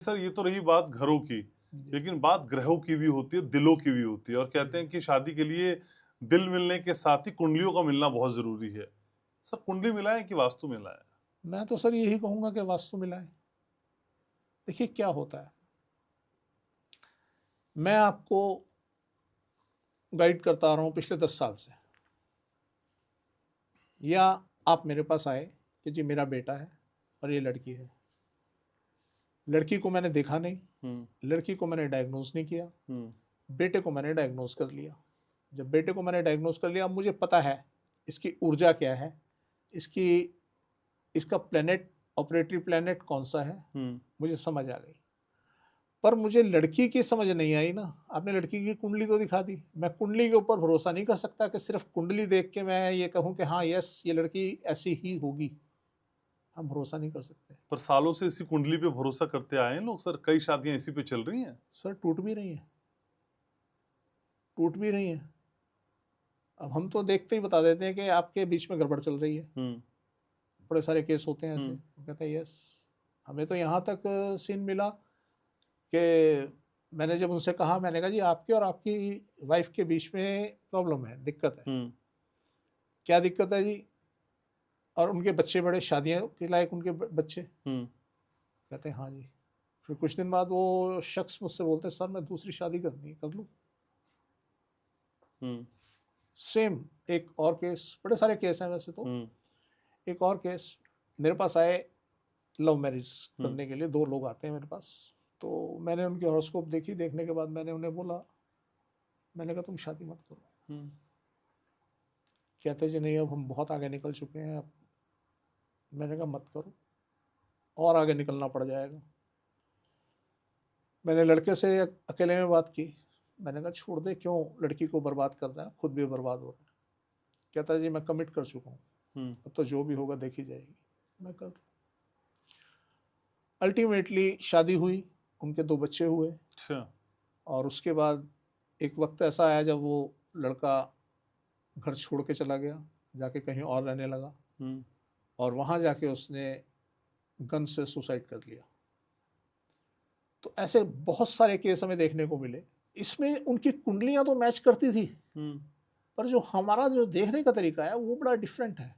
Sir ये तो रही बात घरों की, लेकिन बात ग्रहों की भी होती है, दिलों की भी होती है, और कहते हैं कि शादी के लिए दिल मिलने के साथ ही कुंडलियों का मिलना बहुत जरूरी है। सर कुंडली मिला है कि वास्तु मिला है? मैं तो सर यही कहूंगा कि वास्तु मिलाएं। देखिए क्या होता है, मैं आपको गाइड करता आ रहा हूं पिछले 10 साल से, या आप मेरे पास आए कि जी मेरा बेटा है और ये लड़की है। लड़की को मैंने देखा नहीं, लड़की को मैंने डायग्नोज नहीं किया, बेटे को मैंने डायग्नोज कर लिया। जब बेटे को मैंने डायग्नोज कर लिया, मुझे पता है इसकी ऊर्जा क्या है, इसका प्लेनेट, ऑपरेटरी प्लेनेट कौन सा है, मुझे समझ आ गई। पर मुझे लड़की की समझ नहीं आई ना। आपने लड़की की कुंडली तो दिखा दी, मैं कुंडली के ऊपर भरोसा नहीं कर सकता कि सिर्फ कुंडली देख के मैं ये कहूँ कि हाँ यस ये लड़की ऐसी ही होगी। हम भरोसा नहीं कर सकते। पर सालों से इसी कुंडली पे भरोसा करते आए हैं लोग सर, कई शादियां इसी पे चल रही हैं। सर टूट भी रही हैं, टूट भी रही हैं। अब हम तो देखते ही बता देते हैं कि आपके बीच में गड़बड़ चल रही है। बड़े सारे केस होते हैं ऐसे, कहते हैं यस। हमें तो यहाँ तक सीन मिला कि मैंने जब उनसे कहा, मैंने कहा जी आपके और आपकी वाइफ के बीच में प्रॉब्लम है, दिक्कत है। क्या दिक्कत है जी? और उनके बच्चे बड़े शादियों के लायक उनके बच्चे? कहते हैं हाँ जी। फिर कुछ दिन बाद वो शख्स मुझसे बोलते हैं सर मैं दूसरी शादी करनी है, कर लूँ? सेम एक और केस, बड़े सारे केस हैं वैसे तो। एक और केस मेरे पास आए लव मैरिज करने के लिए, 2 लोग आते हैं मेरे पास। तो मैंने उनकी हॉरोस्कोप देखी, देखने के बाद मैंने उन्हें बोला, मैंने कहा तुम शादी मत करो। कहते जी नहीं अब हम बहुत आगे निकल चुके हैं अब। मैंने कहा मत करो, और आगे निकलना पड़ जाएगा। मैंने लड़के से अकेले में बात की, मैंने कहा छोड़ दे, क्यों लड़की को बर्बाद कर रहा है, खुद भी बर्बाद हो रहा है। कहता है जी मैं कमिट कर चुका हूँ, अब तो जो भी होगा देखी जाएगी। मैं कर, अल्टीमेटली शादी हुई, उनके 2 बच्चे हुए। और उसके बाद एक वक्त ऐसा आया जब वो लड़का घर छोड़ के चला गया, जाके कहीं और रहने लगा, और वहाँ जाके उसने गन से सुसाइड कर लिया। तो ऐसे बहुत सारे केस हमें देखने को मिले। इसमें उनकी कुंडलियां तो मैच करती थी, पर जो हमारा जो देखने का तरीका है वो बड़ा डिफरेंट है।